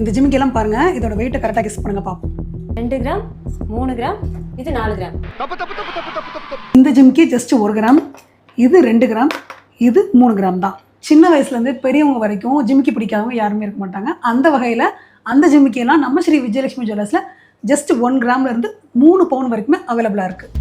இந்த ஜிமிக்கெல்லாம் பாருங்கள், இதோட வெயிட்டை கரெக்டாக கெஸ் பண்ணுங்க பார்ப்போம். 2 கிராம், 3 கிராம், இது 4 கிராம். இந்த ஜிமிக்கி ஜஸ்ட் 1 கிராம், இது 2 கிராம், இது 3 கிராம் தான். சின்ன வயசுலேருந்து பெரியவங்க வரைக்கும் ஜிமிக்கி பிடிக்காதவங்க யாருமே இருக்க மாட்டாங்க. அந்த வகையில் அந்த ஜிமிக்கியெல்லாம் நம்ம ஸ்ரீ விஜயலட்சுமி ஜுவல்லர்ஸில் ஜஸ்ட் 1 கிராம்லேருந்து 3 பவுன் வரைக்குமே அவைலபிளாக இருக்குது.